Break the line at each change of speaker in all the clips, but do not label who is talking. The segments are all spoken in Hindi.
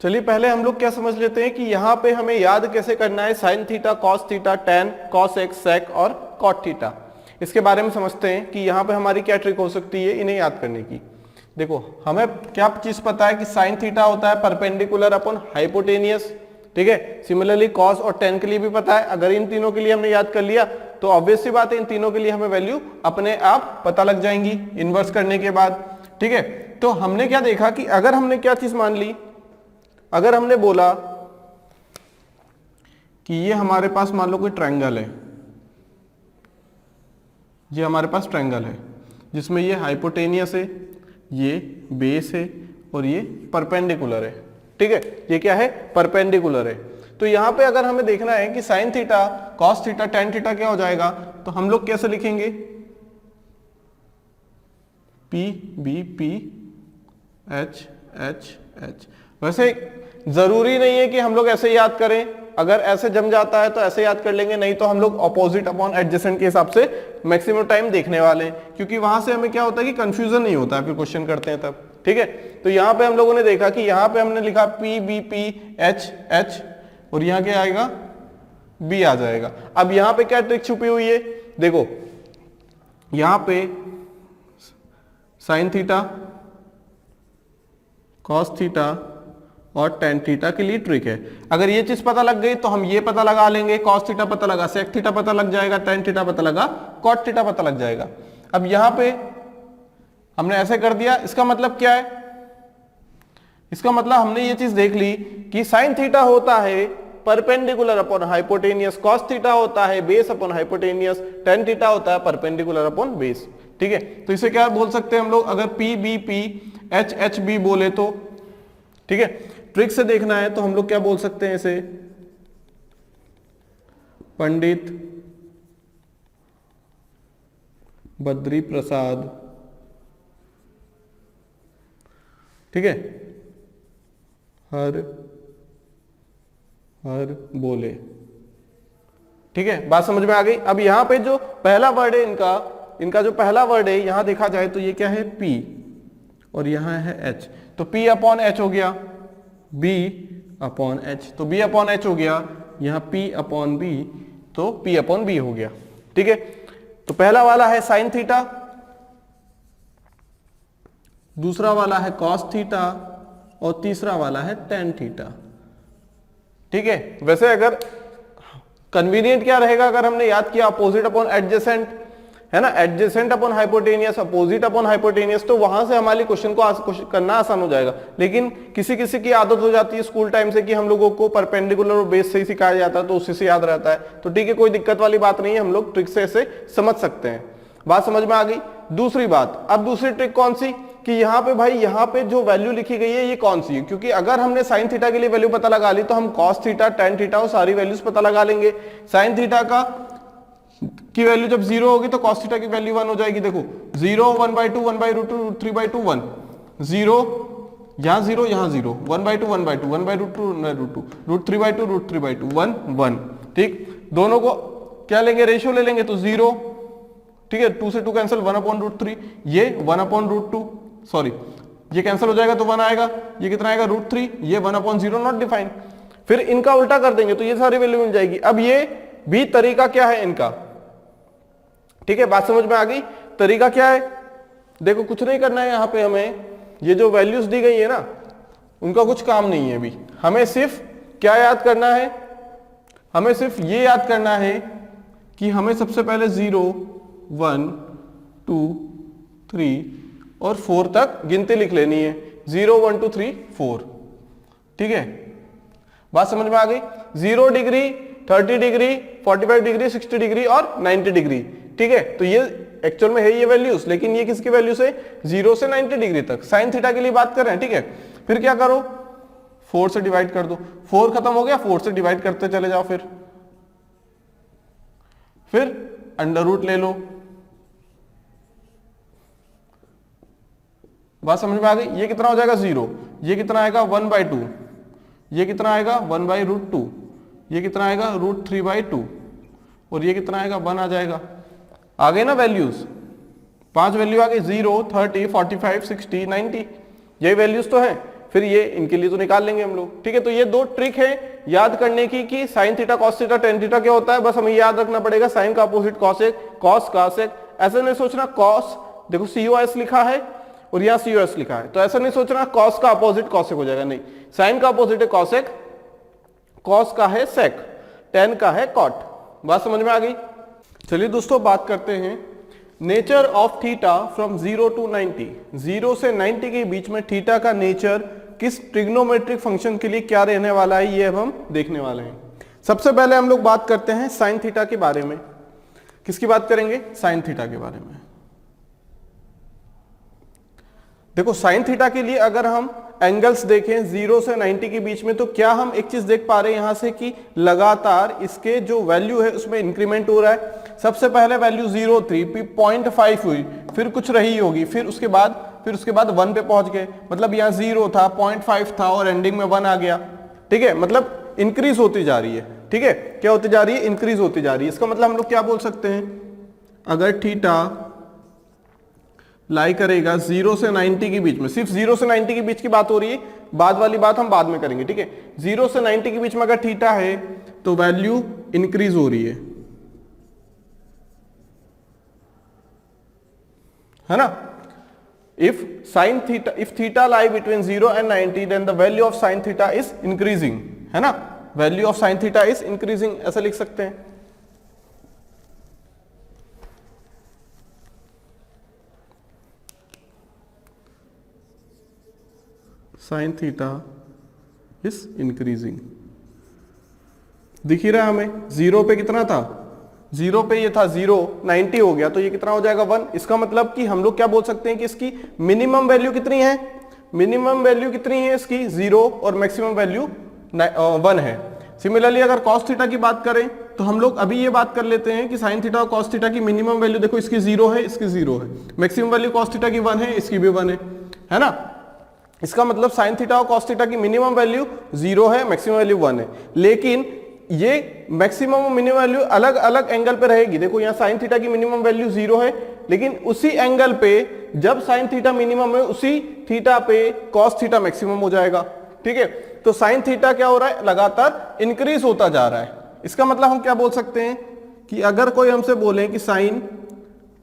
चलिए पहले हम लोग क्या समझ लेते हैं कि यहाँ पे हमें याद कैसे करना है sine theta, cos theta, tan, cos x, sec और कॉट थीटा। इसके बारे में समझते हैं कि यहाँ पे हमारी क्या ट्रिक हो सकती है इन्हें याद करने की। देखो हमें क्या चीज पता है कि साइन थीटा होता है परपेंडिकुलर अपॉन हाइपोटेनियस, ठीक है। सिमिलरली कॉस और टेन के लिए भी पता है। अगर इन तीनों के लिए हमने याद कर लिया तो ऑब्वियस सी बात है इन तीनों के लिए हमें वैल्यू अपने आप पता लग जाएंगी इन्वर्स करने के बाद, ठीक है। तो हमने क्या देखा कि अगर हमने क्या चीज मान ली, अगर हमने बोला कि ये हमारे पास मान लो कोई ट्रायंगल है, ये हमारे पास ट्रायंगल है जिसमें ये हाइपोटेनियस है, ये बेस है और ये परपेंडिकुलर है, ठीक है। ये क्या है, परपेंडिकुलर है। तो यहां पे अगर हमें देखना है कि sine theta, cos theta, tan theta क्या हो जाएगा, तो हम लोग कैसे लिखेंगे, P B P H H H. वैसे जरूरी नहीं है कि हम लोग ऐसे याद करें, अगर ऐसे जम जाता है तो ऐसे याद कर लेंगे, नहीं तो हम लोग अपोजिट अपॉन एडजेसेंट के हिसाब से मैक्सिमम टाइम देखने वाले हैं, क्योंकि वहां से हमें क्या होता है कि कंफ्यूजन नहीं होता है फिर क्वेश्चन करते हैं तब, ठीक है। तो यहाँ पे हम लोगों ने देखा कि यहाँ पे हमने लिखा P B P H H और यहाँ क्या आएगा, बी आ जाएगा। अब यहाँ पे क्या ट्रिक छुपी हुई है, देखो यहाँ पे साइन थीटा, कॉस थीटा और टेन थीटा के लिए ट्रिक है। अगर ये चीज पता लग गई तो हम ये पता लगा लेंगे, कॉस थीटा पता लगा, सेक थीटा पता लग जाएगा, टेन थीटा पता लगा, कॉट थीटा पता लग जाएगा। अब यहां पे हमने ऐसे कर दिया, इसका मतलब क्या है, इसका मतलब हमने ये चीज देख ली कि साइन थीटा होता है perpendicular upon hypotenuse, cos theta होता है base upon hypotenuse, tan theta होता है परपेंडिकुलर अपॉन बेस, ठीक है। तो इसे क्या बोल सकते हैं हम लोग, अगर P B P H H B बोले तो, ठीक है। ट्रिक से देखना है तो हम लोग क्या बोल सकते हैं इसे, पंडित बद्री प्रसाद, ठीक है, हर हर बोले, ठीक है। बात समझ में आ गई। अब यहां पे जो पहला वर्ड है इनका जो पहला वर्ड है यहां देखा जाए तो ये क्या है, P और यहां है H, तो P अपॉन H हो गया, B अपॉन H, तो B अपॉन H हो गया, यहां P अपॉन B तो P अपॉन B हो गया, ठीक है। तो पहला वाला है साइन थीटा, दूसरा वाला है कॉस थीटा और तीसरा वाला है टेन थीटा, ठीक है। वैसे अगर कन्वीनियंट क्या रहेगा, अगर हमने याद किया अपोजिट अपॉन एडजेसेंट, है ना, adjacent upon hypotenuse, opposite upon hypotenuse, तो वहां से हमारे क्वेश्चन को करना आसान हो जाएगा। लेकिन किसी किसी की आदत हो जाती है स्कूल टाइम से कि हम लोगों को परपेंडिकुलर और बेस से ही सिखाया जाता है तो उसी से याद रहता है, तो ठीक है, कोई दिक्कत वाली बात नहीं है, हम लोग ट्रिक से ऐसे समझ सकते हैं। बात समझ में आ गई। दूसरी बात, अब दूसरी ट्रिक कौन सी, कि यहाँ पे भाई यहाँ पे जो वैल्यू लिखी गई है ये कौन सी है, क्योंकि अगर हमने साइन थीटा के लिए वैल्यू पता लगा ली तो हम कॉस थीटा, टेन थीटा और सारी वैल्यूज पता लगा लेंगे। साइन थीटा की वैल्यू जब 0 होगी तो कॉस थीटा की वैल्यू 1 हो जाएगी। देखो 0 1/2 1/√2 √3/2 1, 0 यहाँ 0 यहाँ 0, 1/2 1/2 1/√2 √3/2 √3/2 1 1, ठीक। दोनों को क्या लेंगे, रेशियो ले लेंगे तो 0, ठीक है, 2 से 2 कैंसिल, 1/√3, ये 1/√2, सॉरी ये कैंसिल हो जाएगा तो 1 आएगा, ये कितना आएगा √3, ये 1/0 नॉट डिफाइंड। फिर इनका उल्टा कर देंगे तो ये सारी वैल्यू मिल जाएगी। अब ये भी तरीका क्या है इनका, ठीक है, बात समझ में आ गई। तरीका क्या है, देखो कुछ नहीं करना है, यहां पे हमें ये जो वैल्यूज दी गई है ना उनका कुछ काम नहीं है अभी, हमें सिर्फ क्या याद करना है, हमें सिर्फ ये याद करना है कि हमें सबसे पहले 0 1 2 3 और 4 तक गिनती लिख लेनी है, 0 1 2 3 4, ठीक है। बात समझ में आ गई। 0 डिग्री, 30 डिग्री, 45 डिग्री, 60 डिग्री और 90 डिग्री, ठीक है। तो ये एक्चुअल में है ये वैल्यूज, लेकिन ये किसकी वैल्यू से, 0 से 90 डिग्री तक। साइन थीटा के लिए बात कर रहे हैं, ठीक है। फिर क्या करो, 4 से डिवाइड कर दो, 4 खत्म हो गया, 4 से डिवाइड करते चले जाओ, फिर अंडर रूट ले लो। बात समझ में आ गई। ये कितना हो जाएगा 0, ये कितना आएगा 1/2, ये कितना आएगा 1/√2, ये कितना आएगा √3/2 और ये कितना आएगा 1 आ जाएगा। आ गए ना वैल्यूज, 5 वैल्यू आ गई, 0 30 45 60 90, यही वैल्यूज तो है। फिर ये इनके लिए तो निकाल लेंगे हम लोग। ठीक है, तो ये दो ट्रिक है याद करने की कि sine theta cos theta tan theta क्या होता है। बस हमें याद रखना पड़ेगा साइन का अपोजिट कॉसेक, कॉस का सेक। ऐसा नहीं सोचना कॉस, देखो COS लिखा है और यहाँ COS लिखा है, तो ऐसा नहीं सोचना कॉस का अपोजिट कॉसेक हो जाएगा, नहीं। साइन का अपोजिट है कॉसेक, कॉस का है सेक, टेन का है कॉट। बात समझ में आ गई। चलिए दोस्तों बात करते हैं nature of theta from 0 to 90। 0 से 90 के बीच में थीटा का नेचर किस ट्रिग्नोमेट्रिक फंक्शन के लिए क्या रहने वाला है, ये अब हम देखने वाले हैं। सबसे पहले हम लोग बात करते हैं साइन थीटा के बारे में। किसकी बात करेंगे? साइन थीटा के बारे में। देखो साइन थीटा के लिए अगर हम एंगल्स देखें 0 से 90 के बीच में, तो क्या हम एक चीज देख पा रहे हैं यहां से कि लगातार इसके जो वैल्यू है उसमें इंक्रीमेंट हो रहा है। सबसे पहले वैल्यू 0.3 फिर 0.5 हुई, फिर कुछ रही होगी, फिर उसके बाद 1 पे पहुंच गए। मतलब यहाँ 0 था, 0.5 था और एंडिंग में 1 आ गया। ठीक है, मतलब इंक्रीज होती जा रही है। ठीक है, क्या होती जा रही है? इंक्रीज होती जा रही है। इसका मतलब हम लोग क्या बोल सकते हैं, अगर थीटा लाई करेगा 0 से 90 के बीच में, सिर्फ 0 से 90 के बीच की बात हो रही है, बाद वाली बात हम बाद में करेंगे। ठीक है, 0 से 90 के बीच में अगर थीटा है तो वैल्यू इंक्रीज हो रही है ना। If theta lie between 0 and 90 then the value of sine theta is increasing, है ना। Value of sine theta is increasing, ऐसा लिख सकते हैं। साइन थीटा इज इंक्रीजिंग, दिख ही रहा है हमें। 0 पे कितना था? 0 पे ये था 0, 90 हो गया तो ये कितना हो जाएगा? 1। इसका मतलब कि हम लोग क्या बोल सकते हैं कि इसकी मिनिमम वैल्यू कितनी है? मिनिमम वैल्यू कितनी है इसकी? 0 और मैक्सिमम वैल्यू 1 है। सिमिलरली अगर कॉस थीटा की बात करें तो हम लोग अभी ये बात कर लेते हैं कि साइन थीटा और कॉस थीटा की मिनिमम वैल्यू देखो, इसकी 0 है, इसकी 0 है। मैक्सिमम वैल्यू कॉस थीटा की 1 है, इसकी भी 1 है ना। इसका मतलब साइन थीटा और कॉस थीटा की मिनिमम वैल्यू 0 है, मैक्सिमम वैल्यू 1 है। लेकिन ये मैक्सिमम और मिनिमम वैल्यू अलग अलग एंगल पे रहेगी। देखो यहाँ साइन थीटा की मिनिमम वैल्यू 0 है, लेकिन उसी एंगल पे जब साइन थीटा मिनिमम है उसी थीटा पे कॉस थीटा मैक्सिमम हो जाएगा। ठीक है, तो साइन थीटा क्या हो रहा है? लगातार इंक्रीज होता जा रहा है। इसका मतलब हम क्या बोल सकते हैं कि अगर कोई हमसे बोले कि साइन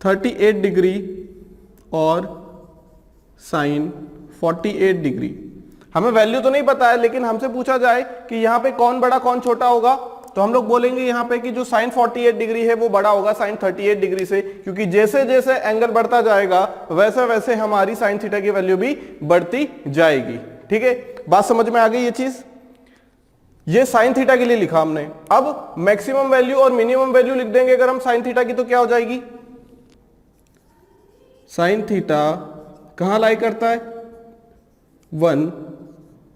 38 डिग्री और साइन 48 डिग्री, हमें वैल्यू तो नहीं पता है, लेकिन हमसे पूछा जाए कि यहाँ पे कौन बड़ा कौन छोटा होगा, तो हम लोग बोलेंगे यहाँ पे कि जो साइन 48 डिग्री है वो बड़ा होगा साइन 38 डिग्री से, क्योंकि जैसे जैसे एंगल बढ़ता जाएगा वैसे वैसे हमारी साइन थीटा की वैल्यू भी बढ़ती जाएगी। ठीक है, बात समझ में आ गई ये चीज। ये साइन थीटा के लिए लिखा हमने। अब मैक्सिमम वैल्यू और मिनिमम वैल्यू लिख देंगे अगर हम साइन थीटा की, तो क्या हो जाएगी? साइन थीटा कहां लाई करता है? 1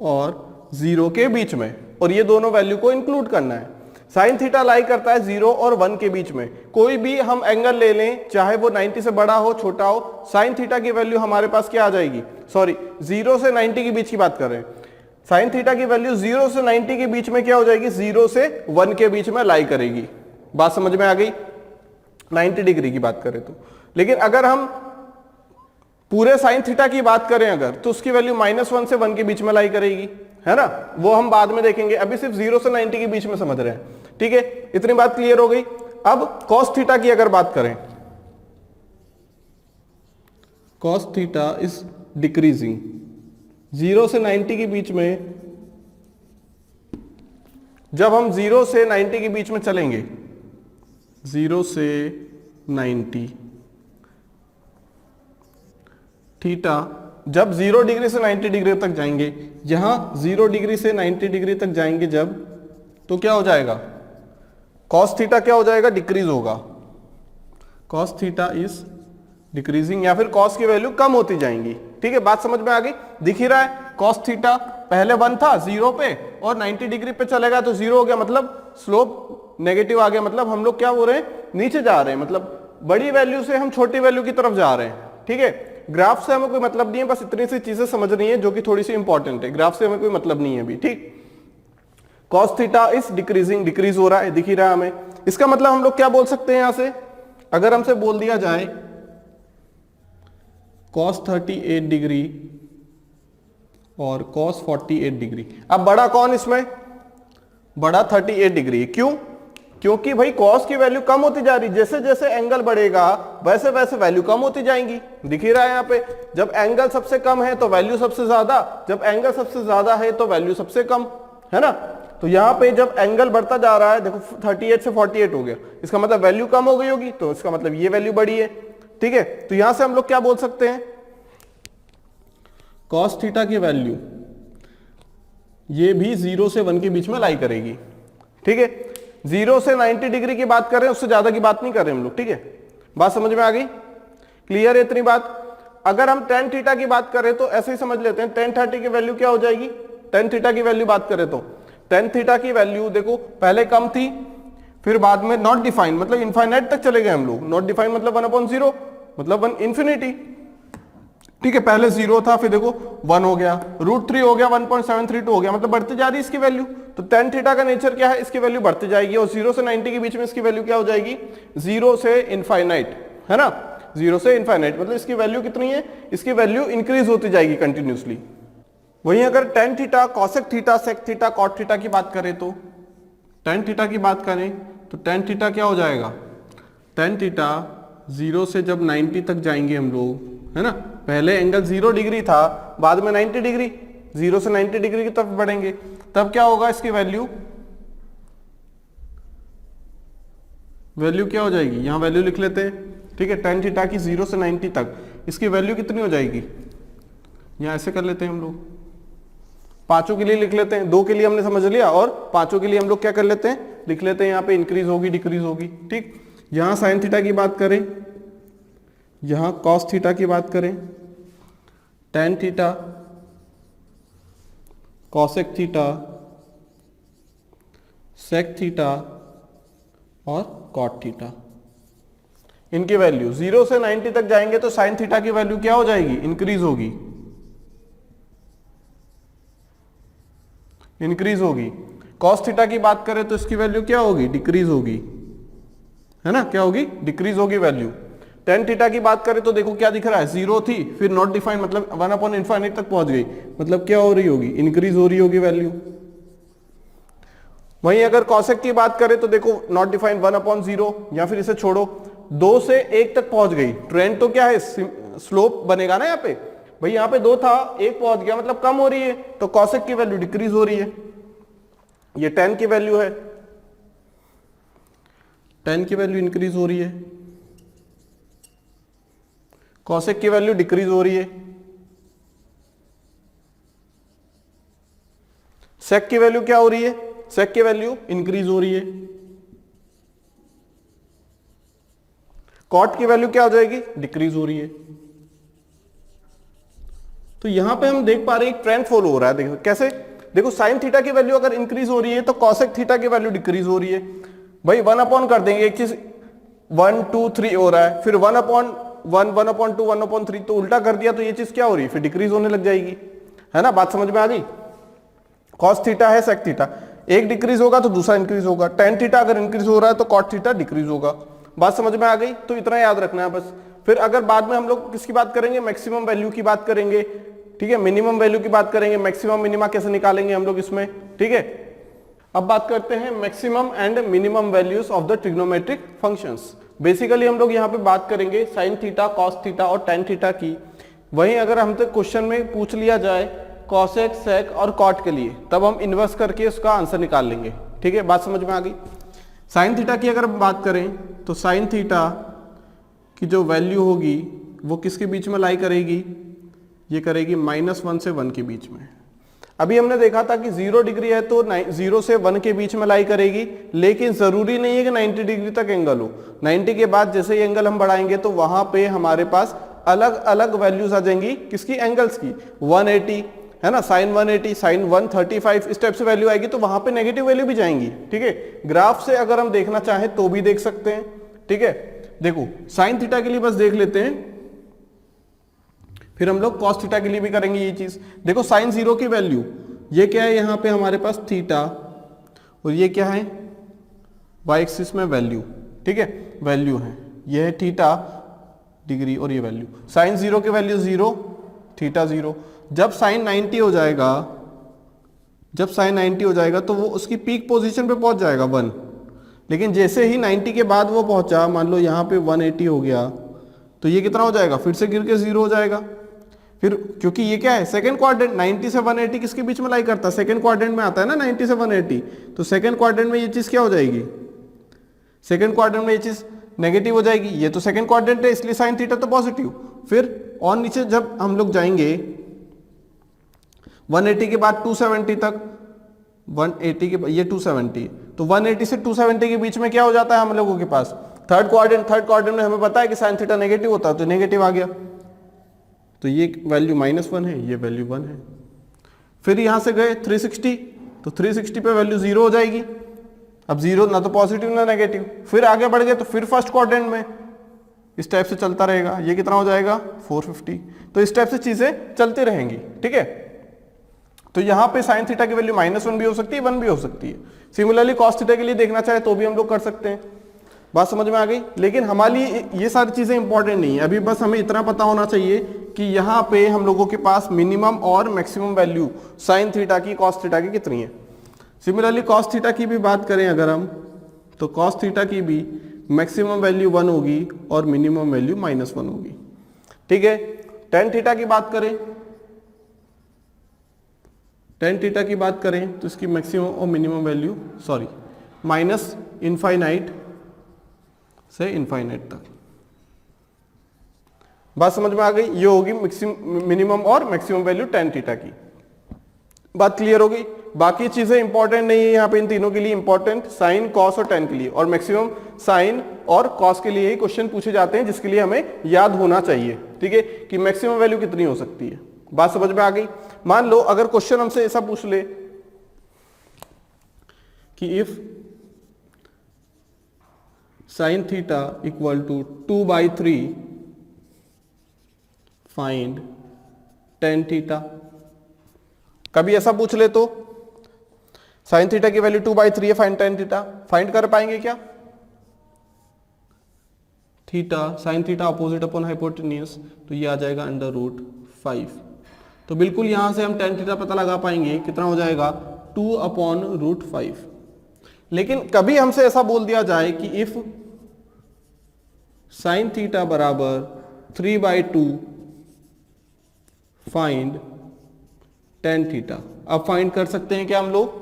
और 0 के बीच में, और ये दोनों वैल्यू को इंक्लूड करना है। साइन थीटा लाई करता है 0 और 1 के बीच में। कोई भी हम एंगल ले लें, चाहे वो 90 से बड़ा हो छोटा हो, साइन थीटा की वैल्यू हमारे पास क्या आ जाएगी? सॉरी, 0 से 90 के बीच की बात कर रहे हैं। साइन थीटा की वैल्यू 0 से 90 के बीच में क्या हो जाएगी? 0 से 1 के बीच में लाई करेगी। बात समझ में आ गई? 90 डिग्री की बात करें तो। लेकिन अगर हम पूरे साइन थीटा की बात करें अगर, तो उसकी वैल्यू -1 से 1 के बीच में लाई करेगी, है ना। वो हम बाद में देखेंगे, अभी सिर्फ 0 से 90 के बीच में समझ रहे हैं। ठीक है, इतनी बात क्लियर हो गई। अब कॉस थीटा की अगर बात करें, कॉस थीटा इज डिक्रीजिंग। 0 से 90 के बीच में, जब हम 0 से 90 के बीच में चलेंगे, 0 से 90 थीटा जब 0 डिग्री से 90 डिग्री तक जाएंगे, यहां 0 डिग्री से 90 डिग्री तक जाएंगे जब, तो क्या हो जाएगा? कॉस थीटा क्या हो जाएगा? डिक्रीज होगा। कॉस थीटा इज डिक्रीजिंग, या फिर कॉस की वैल्यू कम होती जाएंगी। ठीक है, बात समझ में आ गई? दिख ही रहा है कॉस थीटा पहले 1 था 0 पे, और 90 डिग्री पे चलेगा तो 0 हो गया, मतलब स्लोप नेगेटिव आ गया। मतलब हम लोग क्या बोल रहे हैं? नीचे जा रहे हैं, मतलब बड़ी वैल्यू से हम छोटी वैल्यू की तरफ जा रहे हैं। ठीक है, ग्राफ से हमें कोई मतलब नहीं है, बस इतनी सी चीजें समझनी है जो कि थोड़ी सी इंपॉर्टेंट है। ग्राफ से हमें कोई मतलब नहीं है अभी। ठीक, cos theta is decreasing, decrease हो रहा है, दिख ही रहा है हमें। इसका मतलब हम लोग क्या बोल सकते हैं यहां से? अगर हमसे बोल दिया जाए कॉस 38 डिग्री और cos 48 डिग्री। अब बड़ा कौन इसमें? बड़ा 38 डिग्री। क्यों? क्योंकि भाई cos की वैल्यू कम होती जा रही, जैसे जैसे एंगल बढ़ेगा वैसे वैसे वैल्यू कम होती जाएंगी। दिख ही रहा है यहाँ पे, जब एंगल सबसे कम है तो वैल्यू सबसे ज्यादा, जब एंगल सबसे ज्यादा है तो वैल्यू सबसे कम, है ना। तो यहाँ पे जब एंगल बढ़ता जा रहा है, देखो 38 से 48 हो गया, इसका मतलब वैल्यू कम हो गई होगी, तो इसका मतलब ये वैल्यू बड़ी है। ठीक है, तो यहां से हम लोग क्या बोल सकते हैं, cos थीटा की वैल्यू ये भी 0 से 1 के बीच में लाई करेगी। ठीक है, 0 से 90 डिग्री की बात कर रहे हैं, उससे ज्यादा की बात नहीं कर रहे हम लोग। ठीक है, बात समझ में आ गई? क्लियर है इतनी बात? अगर हम tan थीटा की बात करें तो ऐसे ही समझ लेते हैं, tan 30 की वैल्यू क्या हो जाएगी? tan थीटा की वैल्यू बात करें तो tan थीटा की वैल्यू देखो पहले कम थी, फिर बाद में नॉट डिफाइंड मतलब इनफाइनाइट तक चले गए हम लोग। नॉट डिफाइंड मतलब 1/0 मतलब 1 इंफिनिटी। ठीक है, पहले 0 था, फिर देखो 1 हो गया, √3 हो गया, 1.732 हो गया, मतलब बढ़ती जा रही है इसकी वैल्यू। तो tan थीटा का नेचर क्या है? इसकी वैल्यू बढ़ती जाएगी, और 0 से 90 के बीच में इसकी वैल्यू क्या हो जाएगी? 0 से इनफाइनाइट, है ना। 0 से इनफाइनाइट मतलब इसकी वैल्यू कितनी है? इसकी वैल्यू इंक्रीज होती जाएगी कंटिन्यूसली। वहीं अगर tan theta, cosec theta, sec theta, cot theta की बात करें तो tan थीटा की बात करें तो tan थीटा क्या हो जाएगा? tan थीटा 0 से जब 90 तक जाएंगे हम लोग, है ना, पहले एंगल 0 डिग्री था, बाद में 90 डिग्री, 0 से 90 डिग्री की तरफ बढ़ेंगे, तब क्या होगा? इसकी वैल्यू क्या हो जाएगी? यहां वैल्यू लिख लेते हैं। ठीक है, tan थीटा की 0 से 90 तक इसकी वैल्यू कितनी हो जाएगी? यहां ऐसे कर लेते हैं हम लोग, पांचों के लिए लिख लेते हैं, 2 के लिए हमने समझ लिया, और पांचों के लिए हम लोग क्या कर लेते हैं? लिख लेते हैं। यहाँ पे इंक्रीज होगी, डिक्रीज होगी। ठीक, यहां साइन थीटा की बात करें, यहां कॉस थीटा की बात करें, tan theta, cosec theta, sec theta और कॉट थीटा, इनकी वैल्यू 0 से 90 तक जाएंगे तो साइन थीटा की वैल्यू क्या हो जाएगी? इंक्रीज होगी, इंक्रीज होगी। cos थीटा की बात करें तो इसकी वैल्यू क्या होगी? डिक्रीज होगी, है ना, क्या होगी? डिक्रीज होगी वैल्यू। tan थीटा की बात करें तो देखो क्या दिख रहा है? 0 थी, फिर नॉट डिफाइंड मतलब 1/∞ तक पहुंच गई, मतलब क्या हो रही होगी? इंक्रीज हो रही होगी वैल्यू। वहीं अगर cosec की बात करें तो देखो नॉट डिफाइंड 1/0, या फिर इसे छोड़ो 2 से 1 तक पहुंच गई। ट्रेंड तो क्या है? स्लोप बनेगा ना यहाँ पे, भाई यहाँ पे 2 था, 1 पहुंच गया, मतलब कम हो रही है, तो cosec की वैल्यू डिक्रीज हो रही है। ये tan की वैल्यू है, tan की वैल्यू इंक्रीज हो रही है, cosec की वैल्यू डिक्रीज हो रही है, sec की वैल्यू क्या हो रही है? sec की वैल्यू इंक्रीज हो रही है, cot की वैल्यू क्या हो जाएगी? डिक्रीज हो रही है। तो यहां पे हम देख पा रहे हैं एक ट्रेंड फॉलो हो रहा है। देखो कैसे? देखो साइन थीटा की वैल्यू अगर इंक्रीज हो रही है तो cosec थीटा की वैल्यू डिक्रीज हो रही है। भाई 1 कर देंगे, एक चीज 1 2 3 हो रहा है, फिर 1/1 1/2 1/3, तो उल्टा कर दिया तो ये चीज क्या हो रही है? फिर डिक्रीज होने लग जाएगी, है ना। बात समझ में आ गई? cos थीटा है, sec थीटा, एक डिक्रीज होगा तो दूसरा इंक्रीज होगा। tan थीटा अगर इंक्रीज हो रहा है तो cot थीटा डिक्रीज होगा। बात समझ में आ गई? तो इतना याद रखना है बस। फिर अगर बाद में हम लोग किसकी बात करेंगे? मैक्सिमम वैल्यू की बात करेंगे। ठीक है, मिनिमम वैल्यू की बात करेंगे, मैक्सिमम मिनिमा कैसे निकालेंगे हम लोग इसमें। ठीक है, अब बात करते हैं maximum and minimum values of the trigonometric functions. Basically हम लोग यहाँ पे बात करेंगे साइन थीटा, कॉस थीटा और tan थीटा की। वहीं अगर हमसे क्वेश्चन में पूछ लिया जाए कॉसेक, सेक और कॉट के लिए, तब हम इन्वर्स करके उसका आंसर निकाल लेंगे। ठीक है, बात समझ में आ गई? साइन थीटा की अगर बात करें तो साइन थीटा की जो वैल्यू होगी वो किसके बीच में लाई करेगी? ये करेगी -1 से 1 के बीच में। अभी हमने देखा था कि 0 डिग्री है तो 0 से 1 के बीच में लाई करेगी, लेकिन जरूरी नहीं है कि 90 डिग्री तक एंगल हो। 90 के बाद जैसे ही एंगल हम बढ़ाएंगे तो वहां पे हमारे पास अलग अलग वैल्यूज आ जाएंगी। किसकी? एंगल्स की। 180 है ना, साइन 180, साइन 135, इस टाइप से वैल्यू आएगी, तो वहां पे नेगेटिव वैल्यू भी जाएंगी। ठीक है, ग्राफ से अगर हम देखना चाहें तो भी देख सकते हैं। ठीक है, देखो साइन थीटा के लिए बस देख लेते हैं, फिर हम लोग कॉस थीटा के लिए भी करेंगे ये चीज। देखो साइन 0 की वैल्यू ये क्या है? यहाँ पे हमारे पास थीटा, और ये क्या है? वाई एक्सिस में वैल्यू। ठीक है, वैल्यू है, ये है थीटा डिग्री और ये वैल्यू। साइन 0 की वैल्यू 0, थीटा 0। जब साइन 90 हो जाएगा, जब साइन 90 हो जाएगा तो वो उसकी पीक पोजीशन पे पहुंच जाएगा 1। लेकिन जैसे ही 90 के बाद वो पहुंचा, मान लो यहाँ पे 180 हो गया, तो ये कितना हो जाएगा, फिर से गिर के 0 हो जाएगा। फिर क्योंकि ये क्या है, सेकंड क्वाड्रेंट, 90 से 180 किसके बीच में लाई करता है, सेकंड क्वाड्रेंट में आता है ना 90 से 180, तो सेकंड क्वाड्रेंट में ये चीज क्या हो जाएगी, सेकंड क्वाड्रेंट में ये चीज नेगेटिव हो जाएगी। ये तो सेकंड क्वाड्रेंट है इसलिए साइन थीटा तो पॉजिटिव। फिर और नीचे जब हम लोग जाएंगे 180 के बाद 270 तक, 180 के ये 270, तो 180 से 270 के बीच में क्या हो जाता है हम लोगों के पास, थर्ड क्वाड्रेंट। थर्ड क्वाड्रेंट में हमें पता है कि साइन थीटा नेगेटिव होता है, तो नेगेटिव आ गया, तो ये वैल्यू -1 है, ये वैल्यू 1 है। फिर यहां से गए 360, तो 360 पे वैल्यू 0 हो जाएगी। अब 0 ना तो पॉजिटिव ना नेगेटिव। फिर आगे बढ़ गए तो फिर फर्स्ट क्वाड्रेंट में इस टाइप से चलता रहेगा, ये कितना हो जाएगा 450। तो इस टाइप से चीजें चलती रहेंगी, ठीक है। तो यहां पे साइन थीटा की वैल्यू -1 भी हो सकती है, 1 भी हो सकती है। सिमिलरली कॉस थीटा के लिए देखना चाहे तो भी हम लोग कर सकते हैं। बात समझ में आ गई। लेकिन हमारे लिए ये सारी चीजें इंपॉर्टेंट नहीं है, अभी बस हमें इतना पता होना चाहिए कि यहाँ पे हम लोगों के पास मिनिमम और मैक्सिमम वैल्यू साइन थीटा की, कॉस थीटा की कितनी है। सिमिलरली कॉस थीटा की भी बात करें अगर हम, तो कॉस थीटा की भी मैक्सिमम वैल्यू 1 होगी और मिनिमम वैल्यू -1 होगी, ठीक है। टेन थीटा की बात करें, टेन थीटा की बात करें तो इसकी मैक्सिमम और मिनिमम वैल्यू माइनस इनफाइनाइट से इनफाइनाइट तक। बात समझ में आ गई। ये होगी मिनिमम और मैक्सिमम वैल्यू टेन थीटा की। बात क्लियर हो गई। बाकी चीजें इंपॉर्टेंट नहीं है यहाँ पे, इन तीनों के लिए इंपॉर्टेंट साइन, कॉस और टेन के लिए, और मैक्सिमम साइन और कॉस के लिए ही क्वेश्चन पूछे जाते हैं, जिसके लिए हमें याद होना चाहिए, ठीक है, कि मैक्सिमम वैल्यू कितनी हो सकती है। बात समझ में आ गई। मान लो अगर क्वेश्चन हमसे ऐसा पूछ ले कि if sine theta equal to 2/3 find tan theta, कभी ऐसा पूछ ले तो साइन थीटा की वैल्यू 2/3 है, फाइंड टेन थीटा, फाइंड कर पाएंगे क्या। Theta sine theta opposite upon hypotenuse, तो ये आ जाएगा √5। तो बिल्कुल यहां से हम टेन थीटा पता लगा पाएंगे, कितना हो जाएगा 2/√5। लेकिन कभी हमसे ऐसा बोल दिया जाए कि इफ साइन थीटा बराबर 3/2 फाइंड टेन थीटा, अब फाइंड कर सकते हैं क्या हम लोग।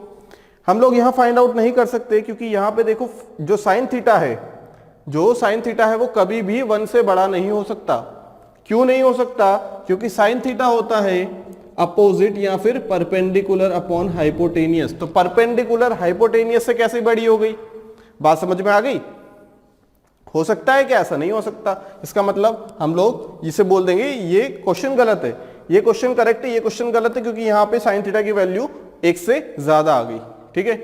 हम लोग यहां फाइंड आउट नहीं कर सकते, क्योंकि यहां पे देखो जो साइन थीटा है, जो साइन थीटा है वो कभी भी 1 से बड़ा नहीं हो सकता। क्यों नहीं हो सकता, क्योंकि साइन थीटा होता है अपोजिट या फिर परपेंडिकुलर अपॉन हाइपोटेनियस। तो परपेंडिकुलर हाइपोटेनियस से कैसे बड़ी हो गई। बात समझ में आ गई। हो सकता है क्या, ऐसा नहीं हो सकता। इसका मतलब हम लोग इसे बोल देंगे ये क्वेश्चन गलत है, ये क्वेश्चन करेक्ट है, ये क्वेश्चन गलत है, क्योंकि यहां पे साइन थीटा की वैल्यू 1 से ज्यादा आ गई, ठीक है।